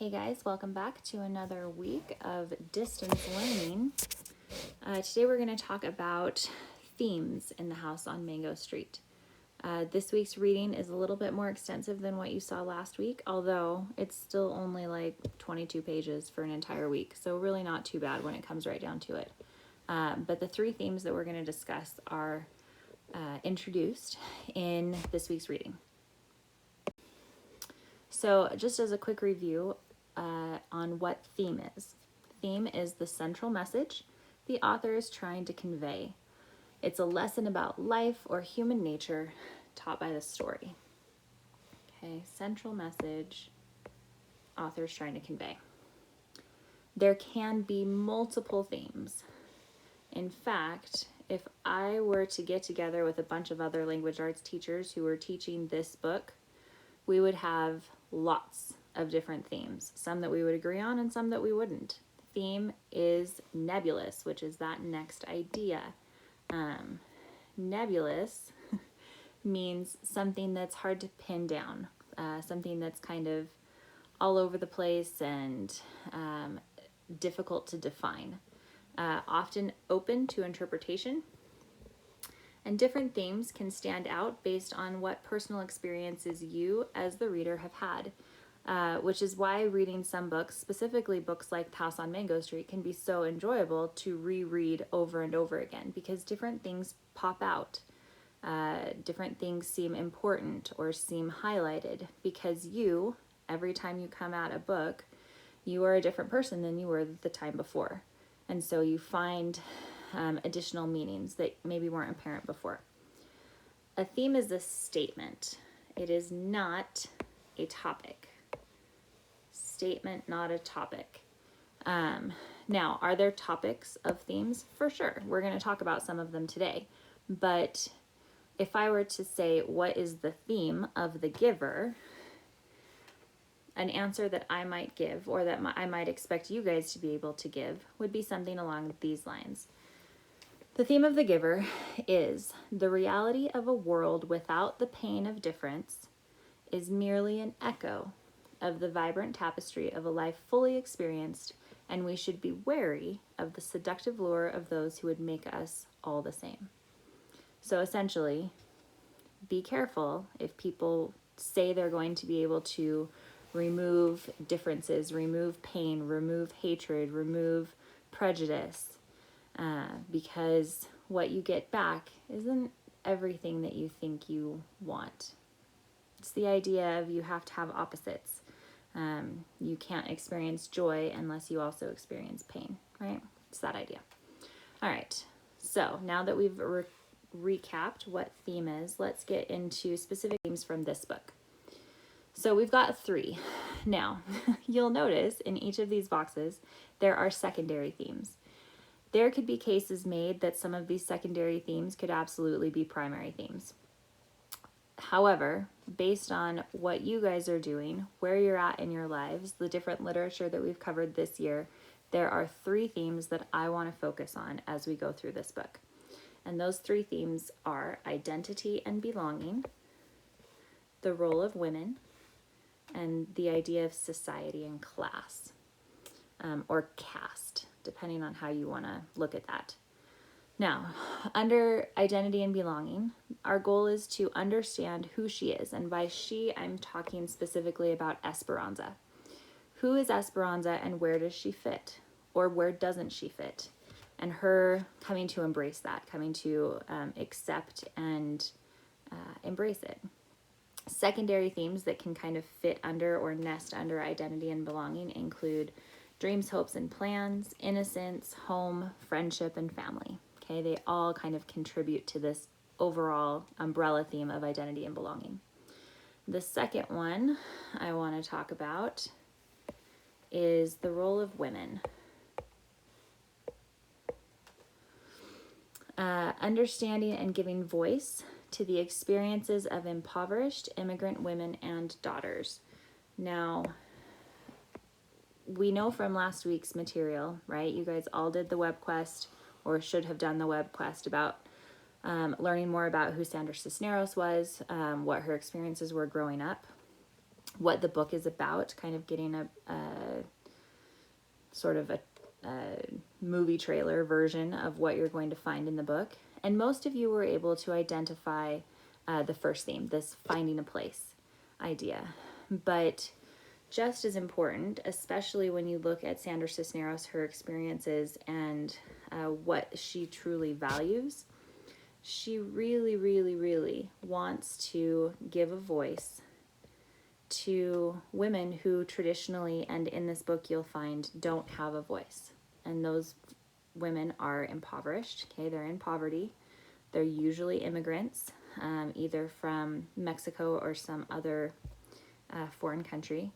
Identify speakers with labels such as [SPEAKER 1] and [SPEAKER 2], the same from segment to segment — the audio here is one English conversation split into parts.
[SPEAKER 1] Hey guys, welcome back to another week of distance learning. Today we're going to talk about themes in the house on Mango Street. This week's reading is a little bit more extensive than what you saw last week, although it's still only like 22 pages for an entire week, so really not too bad when it comes right down to it. But the three themes that we're going to discuss are introduced in this week's reading. So just as a quick review on what theme is. Theme is the central message the author is trying to convey. It's a lesson about life or human nature taught by the story. Okay, central message author's trying to convey. There can be multiple themes. In fact, if I were to get together with a bunch of other language arts teachers who were teaching this book, we would have lots of different themes, some that we would agree on and some that we wouldn't. Theme is nebulous, which is that next idea. Nebulous means something that's hard to pin down, something that's kind of all over the place and difficult to define, often open to interpretation. And different themes can stand out based on what personal experiences you as the reader have had, which is why reading some books, specifically books like House on Mango Street, can be so enjoyable to reread over and over again, because different things pop out. Different things seem important or seem highlighted, because you, every time you come at a book, you are a different person than you were the time before. And so you find additional meanings that maybe weren't apparent before. A theme is a statement. It is not a topic. Statement, not a topic. Now, are there topics of themes? For sure. We're going to talk about some of them today. But if I were to say, what is the theme of The Giver? An answer that I might give, or that I might expect you guys to be able to give, would be something along these lines. The theme of The Giver is the reality of a world without the pain of difference is merely an echo of the vibrant tapestry of a life fully experienced, and we should be wary of the seductive lure of those who would make us all the same. So essentially, be careful if people say they're going to be able to remove differences, remove pain, remove hatred, remove prejudice, because what you get back isn't everything that you think you want. It's the idea of you have to have opposites. You can't experience joy unless you also experience pain, right? It's that idea. All right, so now that we've recapped what theme is, let's get into specific themes from this book. So we've got three. Now, you'll notice in each of these boxes, there are secondary themes. There could be cases made that some of these secondary themes could absolutely be primary themes. However, based on what you guys are doing, where you're at in your lives, the different literature that we've covered this year, there are three themes that I want to focus on as we go through this book. And those three themes are identity and belonging, the role of women, and the idea of society and class, or caste, depending on how you want to look at that. Now, under identity and belonging, our goal is to understand who she is. And by she, I'm talking specifically about Esperanza. Who is Esperanza and where does she fit? Or where doesn't she fit? And her coming to embrace that, coming to accept and embrace it. Secondary themes that can kind of fit under or nest under identity and belonging include dreams, hopes, and plans, innocence, home, friendship, and family. Okay, they all kind of contribute to this overall umbrella theme of identity and belonging. The second one I want to talk about is the role of women. Understanding and giving voice to the experiences of impoverished immigrant women and daughters. Now, we know from last week's material, right? You guys all did the web quest, or should have done the web quest, about learning more about who Sandra Cisneros was, what her experiences were growing up. what the book is about, kind of getting a sort of a movie trailer version of what you're going to find in the book. And most of you were able to identify the first theme, this finding a place idea. But just as important, especially when you look at Sandra Cisneros, her experiences, and what she truly values, she really, really, really wants to give a voice to women who traditionally, and in this book you'll find, don't have a voice. And those women are impoverished, okay? They're in poverty. They're usually immigrants, either from Mexico or some other foreign country.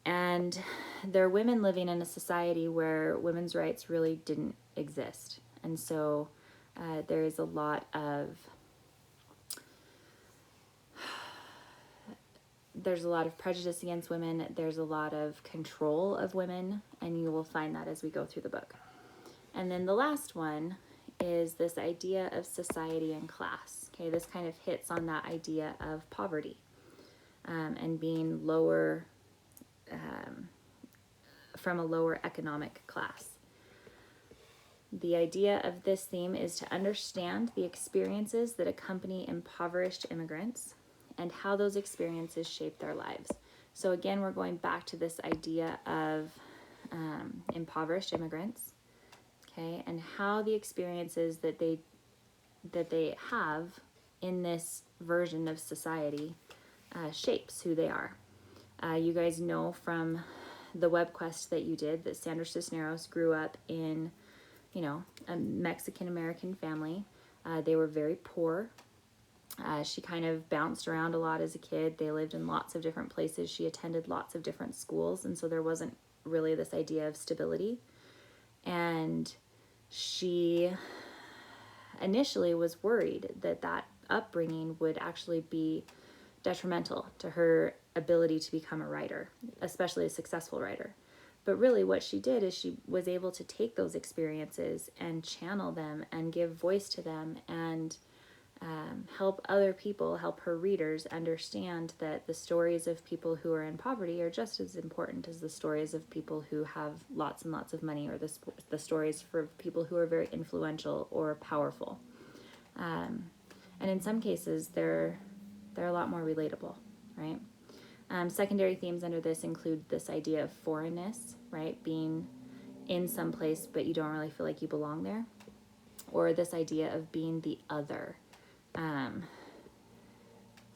[SPEAKER 1] And they're women living in a society where women's rights really didn't exist. And so there is a lot of prejudice against women. There's a lot of control of women, and you will find that as we go through the book. And then the last one is this idea of society and class. Okay, this kind of hits on that idea of poverty and being lower, from a lower economic class. The idea of this theme is to understand the experiences that accompany impoverished immigrants and how those experiences shape their lives. So again, we're going back to this idea of impoverished immigrants, okay, and how the experiences that they have in this version of society shapes who they are. You guys know from the web quest that you did that Sandra Cisneros grew up in, a Mexican-American family. They were very poor. She kind of bounced around a lot as a kid. They lived in lots of different places. She attended lots of different schools, and so there wasn't really this idea of stability. And she initially was worried that upbringing would actually be detrimental to her ability to become a writer, especially a successful writer. But really what she did is she was able to take those experiences and channel them and give voice to them and help other people, help her readers understand that the stories of people who are in poverty are just as important as the stories of people who have lots and lots of money, or the stories for people who are very influential or powerful. And in some cases, they're a lot more relatable, right? Secondary themes under this include this idea of foreignness, right? Being in some place, but you don't really feel like you belong there. Or this idea of being the other,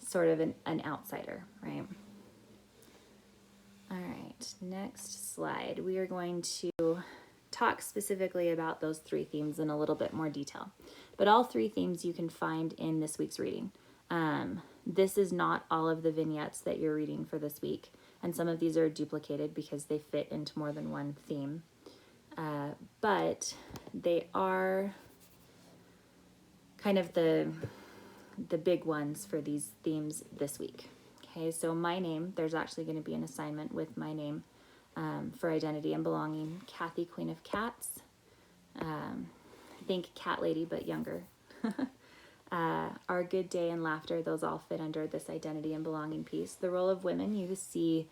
[SPEAKER 1] sort of an outsider, right? All right, next slide. We are going to talk specifically about those three themes in a little bit more detail. But all three themes you can find in this week's reading. This is not all of the vignettes that you're reading for this week, and some of these are duplicated because they fit into more than one theme. But they are kind of the big ones for these themes this week. Okay, so my name, there's actually going to be an assignment with my name for identity and belonging. Kathy, Queen of Cats. Think Cat Lady, but younger. Our Good Day and Laughter, those all fit under this identity and belonging piece. The role of women, you see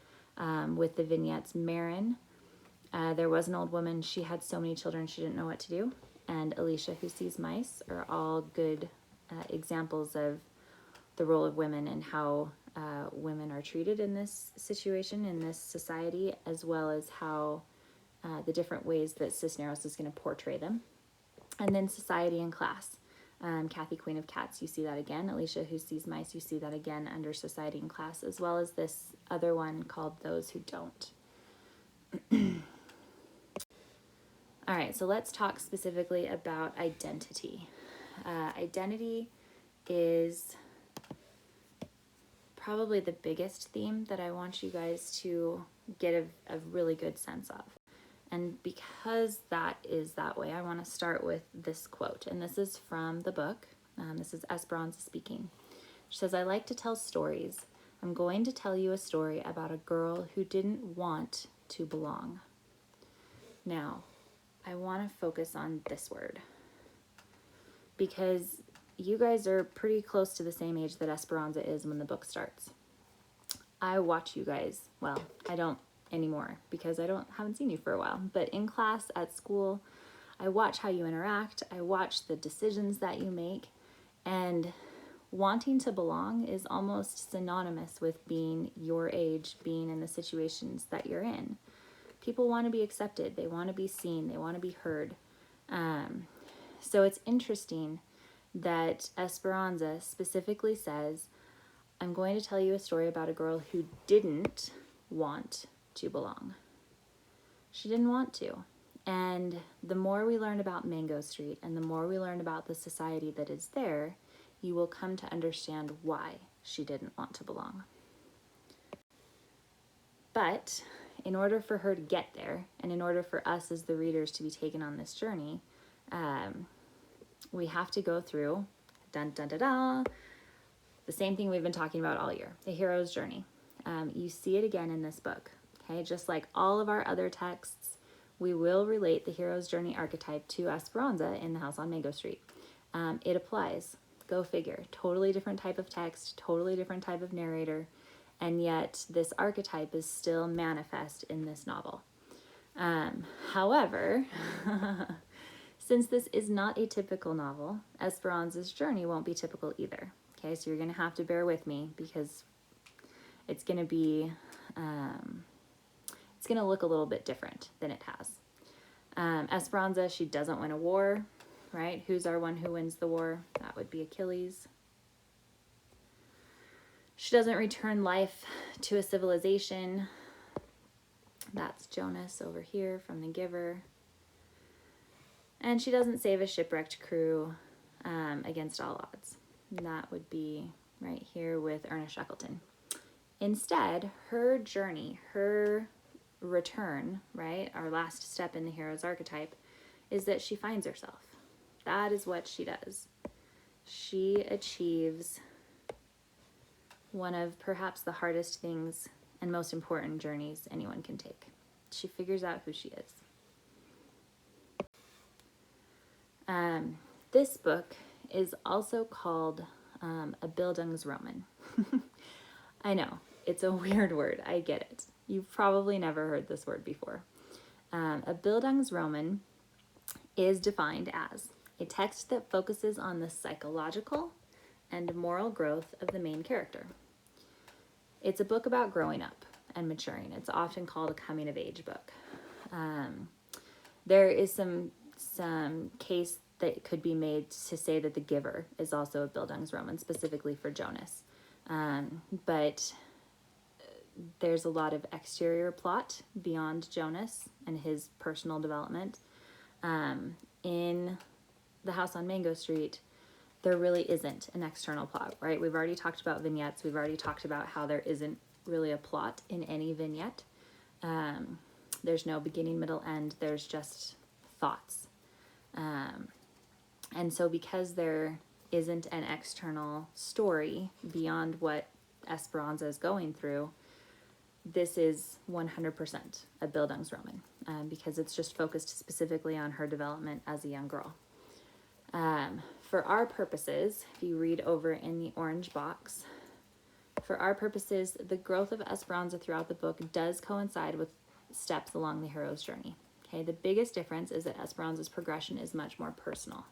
[SPEAKER 1] with the vignettes. Marin, there was an old woman, she had so many children she didn't know what to do. And Alicia, Who Sees Mice, are all good examples of the role of women and how women are treated in this situation, in this society, as well as how the different ways that Cisneros is going to portray them. And then Society and Class. Kathy, Queen of Cats, you see that again. Alicia, Who Sees Mice, you see that again under Society and Class, as well as this other one called Those Who Don't. All right, so let's talk specifically about identity. Identity is probably the biggest theme that I want you guys to get a really good sense of. And because that is that way, I want to start with this quote. And this is from the book. This is Esperanza speaking. She says, "I like to tell stories. I'm going to tell you a story about a girl who didn't want to belong." Now, I want to focus on this word, because you guys are pretty close to the same age that Esperanza is when the book starts. I watch you guys. Well, I don't anymore because haven't seen you for a while. But in class, at school, I watch how you interact. I watch the decisions that you make. And wanting to belong is almost synonymous with being your age, being in the situations that you're in. People want to be accepted. They want to be seen. They want to be heard. So it's interesting that Esperanza specifically says, I'm going to tell you a story about a girl who didn't want to belong. She didn't want to. And the more we learn about Mango Street and the more we learn about the society that is there, you will come to understand why she didn't want to belong. But in order for her to get there, and in order for us as the readers to be taken on this journey, we have to go through, dun dun dun dun, the same thing we've been talking about all year, the hero's journey. You see it again in this book, okay? Just like all of our other texts, we will relate the hero's journey archetype to Esperanza in The House on Mango Street. It applies, go figure. Totally different type of text, totally different type of narrator, and yet this archetype is still manifest in this novel. However, since this is not a typical novel, Esperanza's journey won't be typical either. Okay, so you're going to have to bear with me because it's going to be, it's going to look a little bit different than it has. Esperanza, she doesn't win a war, right? Who's our one who wins the war? That would be Achilles. She doesn't return life to a civilization. That's Jonas over here from The Giver. And she doesn't save a shipwrecked crew against all odds. That would be right here with Ernest Shackleton. Instead, her journey, her return, right, our last step in the hero's archetype, is that she finds herself. That is what she does. She achieves one of perhaps the hardest things and most important journeys anyone can take. She figures out who she is. This book is also called a Bildungsroman. I know, it's a weird word, I get it. You've probably never heard this word before. A Bildungsroman is defined as a text that focuses on the psychological and moral growth of the main character. It's a book about growing up and maturing. It's often called a coming-of-age book. There is some case that could be made to say that The Giver is also a Bildungsroman, specifically for Jonas. But there's a lot of exterior plot beyond Jonas and his personal development. In The House on Mango Street, there really isn't an external plot, right? We've already talked about vignettes. We've already talked about how there isn't really a plot in any vignette. There's no beginning, middle, end. There's just thoughts. And so because there isn't an external story beyond what Esperanza is going through, this is 100% a Bildungsroman, because it's just focused specifically on her development as a young girl. For our purposes, if you read over in the orange box, for our purposes, the growth of Esperanza throughout the book does coincide with steps along the hero's journey. Okay, the biggest difference is that Esperanza's progression is much more personal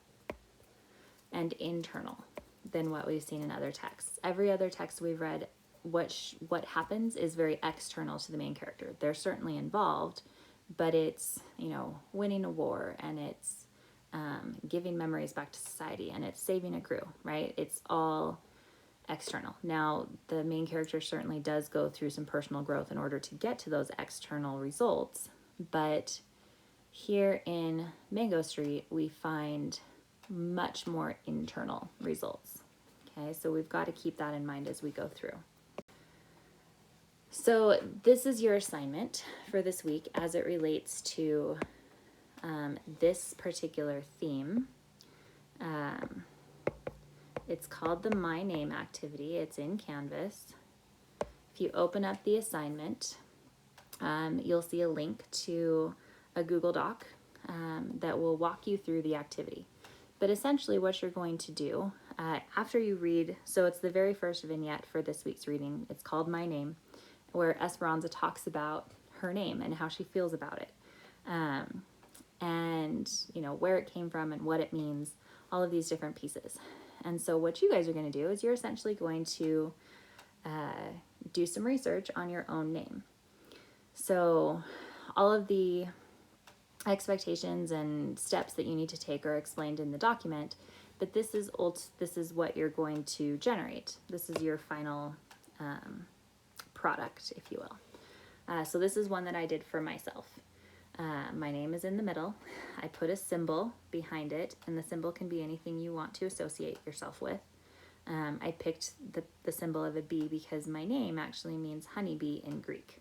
[SPEAKER 1] and internal than what we've seen in other texts. Every other text we've read, what happens is very external to the main character. They're certainly involved, but it's, winning a war, and it's giving memories back to society, and it's saving a crew, right? It's all external. Now, the main character certainly does go through some personal growth in order to get to those external results, but here in Mango Street, we find much more internal results. Okay, so we've got to keep that in mind as we go through. So this is your assignment for this week as it relates to this particular theme. It's called the My Name activity. It's in Canvas. If you open up the assignment, you'll see a link to a Google Doc that will walk you through the activity. But essentially what you're going to do after you read, so it's the very first vignette for this week's reading. It's called My Name. where Esperanza talks about her name and how she feels about it. And, you know, where it came from and what it means, all of these different pieces. And so what you guys are going to do is you're essentially going to do some research on your own name. So all of the expectations and steps that you need to take are explained in the document, but this is what you're going to generate. This is your final product, if you will. So this is one that I did for myself. My name is in the middle. I put a symbol behind it, and the symbol can be anything you want to associate yourself with. I picked the symbol of a bee because my name actually means honeybee in Greek.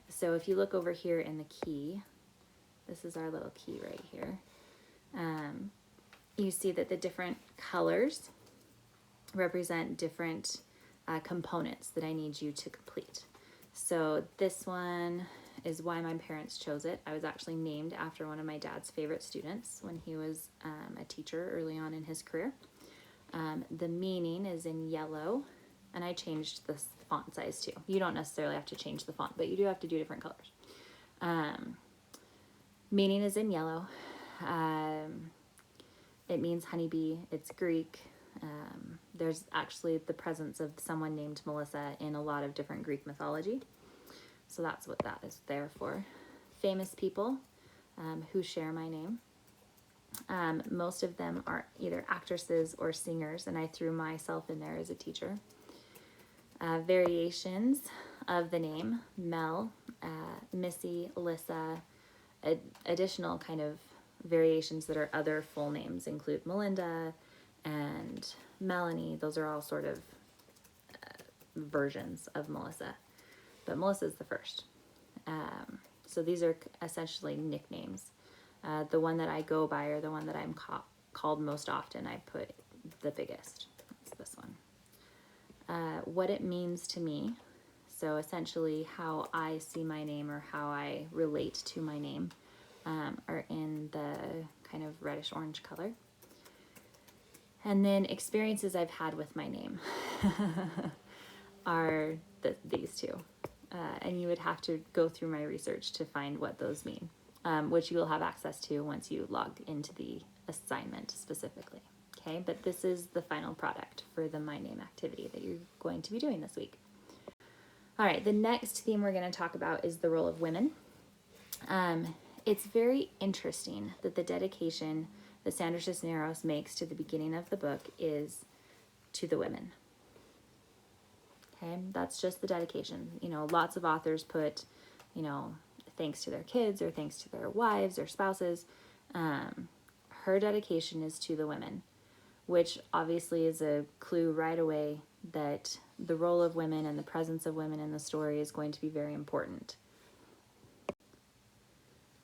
[SPEAKER 1] So if you look over here in the key, this is our little key right here. You see that the different colors represent different components that I need you to complete. So this one is why my parents chose it. I was actually named after one of my dad's favorite students when he was a teacher early on in his career. The meaning is in yellow, and I changed the font size too. You don't necessarily have to change the font, but you do have to do different colors. Meaning is in yellow. It means honeybee. It's Greek. There's actually the presence of someone named Melissa in a lot of different Greek mythology. So that's what that is there for. Famous people who share my name. Most of them are either actresses or singers, and I threw myself in there as a teacher. Variations of the name: Mel, Missy, Alyssa. Additional kind of variations that are other full names include Melinda and Melanie. Those are all sort of versions of Melissa, but Melissa is the first. So these are essentially nicknames. The one that I go by, or the one that I'm called most often, I put the biggest. That's this one. What it means to me. So essentially how I see my name or how I relate to my name are in the kind of reddish orange color. And then experiences I've had with my name are these two. And you would have to go through my research to find what those mean, which you will have access to once you log into the assignment specifically. Okay, but this is the final product for the My Name activity that you're going to be doing this week. All right, the next theme we're going to talk about is the role of women. It's very interesting that the dedication that Sandra Cisneros makes to the beginning of the book is to the women. Okay, that's just the dedication. You know, lots of authors put, you know, thanks to their kids or thanks to their wives or spouses. Her dedication is to the women, which obviously is a clue right away that the role of women and the presence of women in the story is going to be very important.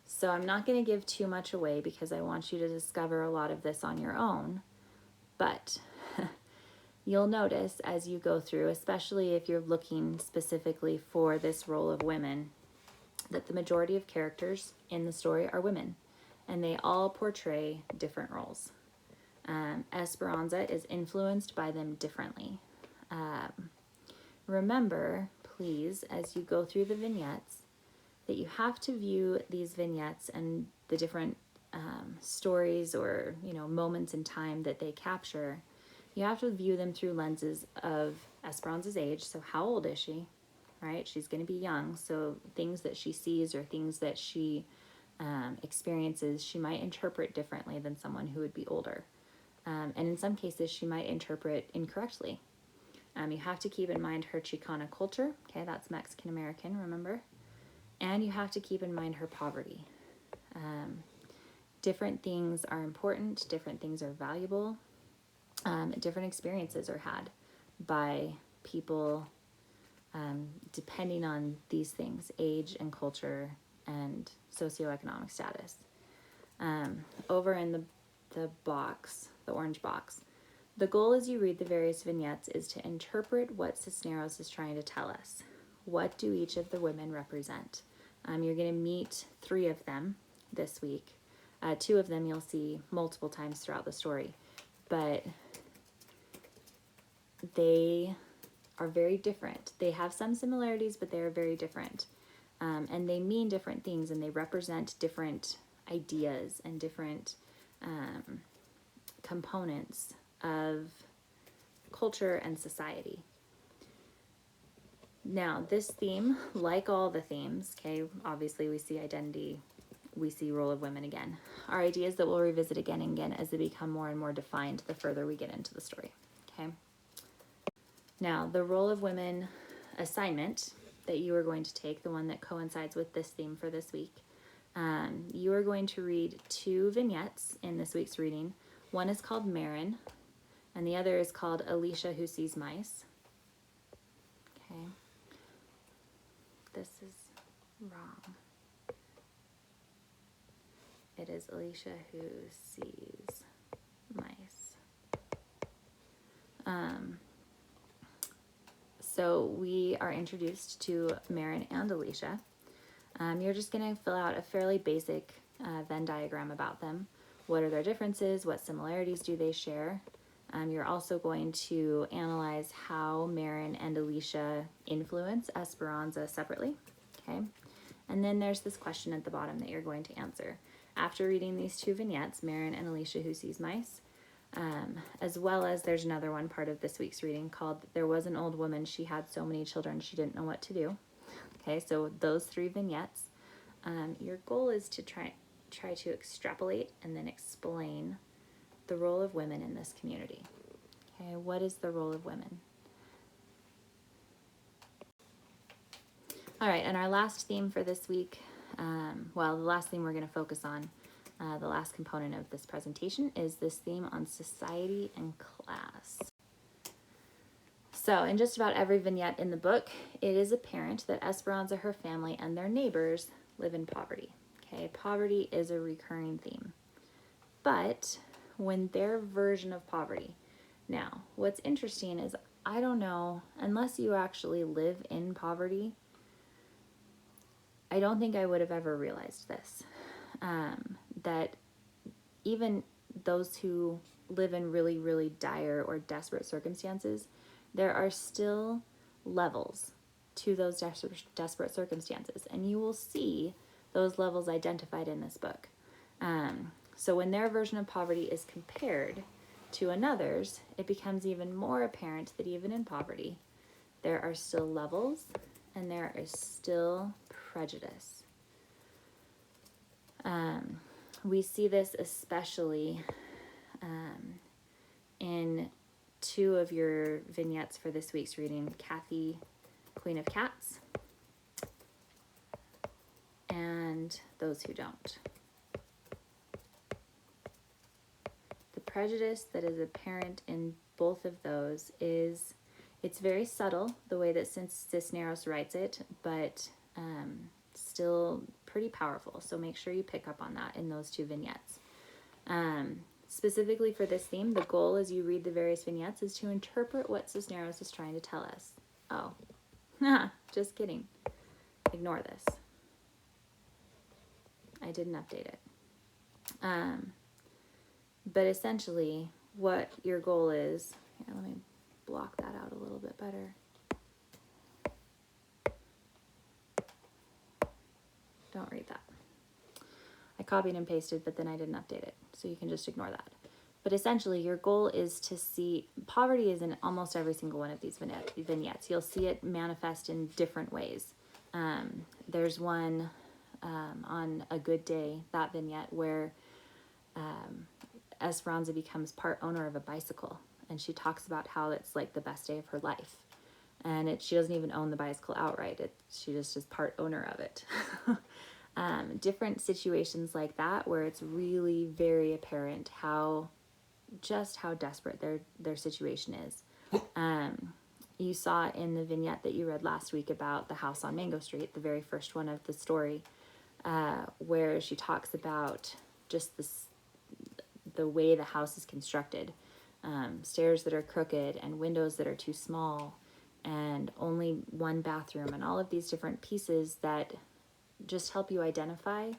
[SPEAKER 1] So I'm not going to give too much away because I want you to discover a lot of this on your own, but you'll notice as you go through, especially if you're looking specifically for this role of women, that the majority of characters in the story are women, and they all portray different roles. Esperanza is influenced by them differently. Remember, please, as you go through the vignettes, that you have to view these vignettes and the different stories or, you know, moments in time that they capture. You have to view them through lenses of Esperanza's age. So how old is she, right? She's going to be young. So things that she sees or things that she experiences, she might interpret differently than someone who would be older. And in some cases, she might interpret incorrectly. You have to keep in mind her Chicana culture. Okay, that's Mexican American, remember? And you have to keep in mind her poverty. Different things are important, different things are valuable, different experiences are had by people depending on these things: age and culture and socioeconomic status. Over in the box, the orange box, the goal as you read the various vignettes is to interpret what Cisneros is trying to tell us. What do each of the women represent? You're going to meet 3 of them this week. 2 of them you'll see multiple times throughout the story, but they are very different. They have some similarities, but they are very different. And they mean different things, and they represent different ideas and different components of culture and society. Now, this theme, like all the themes, okay, obviously we see identity, we see role of women again, are ideas that we'll revisit again and again as they become more and more defined the further we get into the story, okay? Now, the role of women assignment that you are going to take, the one that coincides with this theme for this week, you are going to read 2 vignettes in this week's reading. One is called Marin, and the other is called Alicia Who Sees Mice. Okay. This is wrong. It is Alicia Who Sees Mice. So we are introduced to Marin and Alicia. You're just going to fill out a fairly basic Venn diagram about them. What are their differences? What similarities do they share? You're also going to analyze how Marin and Alicia influence Esperanza separately. Okay. And then there's this question at the bottom that you're going to answer. After reading these 2 vignettes, Marin and Alicia Who Sees Mice, as well as there's another one part of this week's reading called There Was an Old Woman, She Had So Many Children She Didn't Know What to Do. Okay, so those 3 vignettes. Your goal is to try to extrapolate and then explain the role of women in this community. Okay, what is the role of women? All right, and our last theme for this week, the last theme we're going to focus on, the last component of this presentation, is this theme on society and class. So in just about every vignette in the book, it is apparent that Esperanza, her family, and their neighbors live in poverty. Okay, poverty is a recurring theme. But when their version of poverty, now, what's interesting is, I don't know, unless you actually live in poverty, I don't think I would have ever realized this, that even those who live in really, really dire or desperate circumstances, there are still levels to those desperate circumstances, and you will see those levels identified in this book. So when their version of poverty is compared to another's, it becomes even more apparent that even in poverty, there are still levels and there is still prejudice. We see this especially in 2 of your vignettes for this week's reading, Kathy, Queen of Cats, and Those Who Don't. The prejudice that is apparent in both of those is, it's very subtle, the way that Cisneros writes it, but still pretty powerful. So make sure you pick up on that in those 2 vignettes. Specifically for this theme, the goal as you read the various vignettes is to interpret what Cisneros is trying to tell us. Oh, just kidding. Ignore this. I didn't update it. But essentially, what your goal is, here, let me block that out a little bit better. Don't read that. I copied and pasted, but then I didn't update it, so you can just ignore that. But essentially, your goal is to see, poverty is in almost every single one of these vignettes. You'll see it manifest in different ways. There's one on A Good Day, that vignette, where Esperanza becomes part owner of a bicycle, and she talks about how it's like the best day of her life. And she doesn't even own the bicycle outright. She just is part owner of it. Different situations like that where it's really very apparent how desperate their situation is. You saw in the vignette that you read last week about the house on Mango Street, the very first one of the story, where she talks about just the way the house is constructed. Stairs that are crooked and windows that are too small and only one bathroom, and all of these different pieces that just help you identify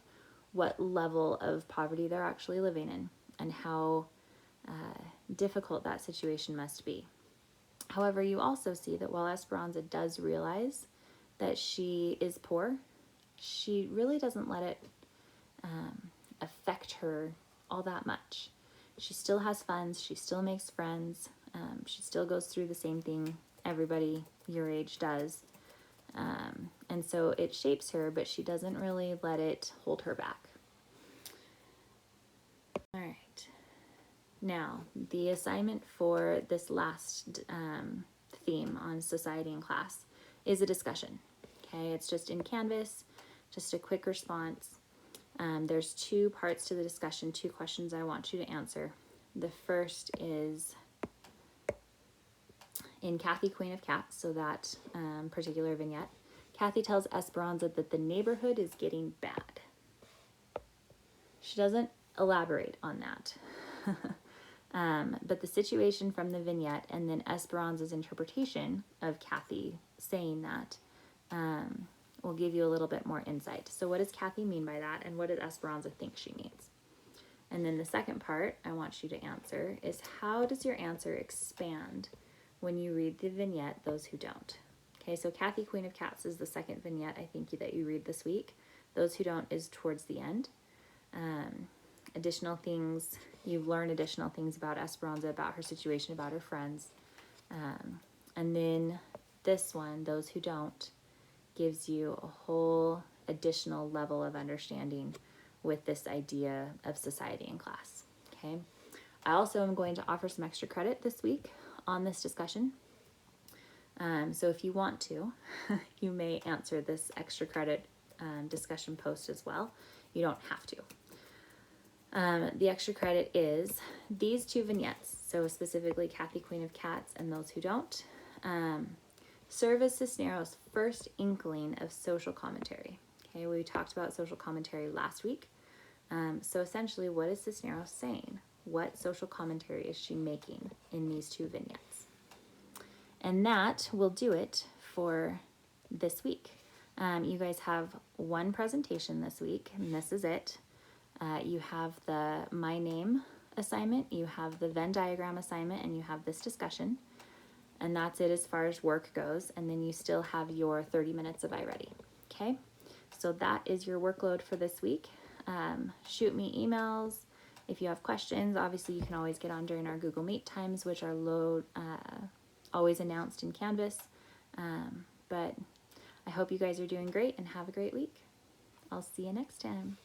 [SPEAKER 1] what level of poverty they're actually living in and how difficult that situation must be. However, you also see that while Esperanza does realize that she is poor, she really doesn't let it affect her all that much. She still has funds, she still makes friends, she still goes through the same thing everybody your age does. And so it shapes her, but she doesn't really let it hold her back. All right. Now, the assignment for this last theme on society and class is a discussion. Okay, it's just in Canvas, just a quick response. There's 2 parts to the discussion, 2 questions I want you to answer. The first is in Kathy, Queen of Cats, so that particular vignette. Kathy tells Esperanza that the neighborhood is getting bad. She doesn't elaborate on that. But the situation from the vignette and then Esperanza's interpretation of Kathy saying that will give you a little bit more insight. So what does Kathy mean by that, and what does Esperanza think she means? And then the second part I want you to answer is, how does your answer expand when you read the vignette, Those Who Don't? Okay, so Kathy, Queen of Cats is the second vignette I think that you read this week. Those Who Don't is towards the end. Additional things, you learn additional things about Esperanza, about her situation, about her friends. And then this one, Those Who Don't, gives you a whole additional level of understanding with this idea of society and class. Okay. I also am going to offer some extra credit this week on this discussion. So if you want to, you may answer this extra credit discussion post as well. You don't have to. The extra credit is these 2 vignettes, so specifically Kathy, Queen of Cats, and Those Who Don't, serve as Cisneros' first inkling of social commentary. Okay, we talked about social commentary last week. So essentially, what is Cisneros saying? What social commentary is she making in these 2 vignettes? And that will do it for this week. You guys have 1 presentation this week, and this is it. You have the My Name assignment, you have the Venn diagram assignment, and you have this discussion. And that's it as far as work goes. And then you still have your 30 minutes of iReady. Okay, so that is your workload for this week. Shoot me emails if you have questions. Obviously, you can always get on during our Google Meet times, which are always announced in Canvas. But I hope you guys are doing great and have a great week. I'll see you next time.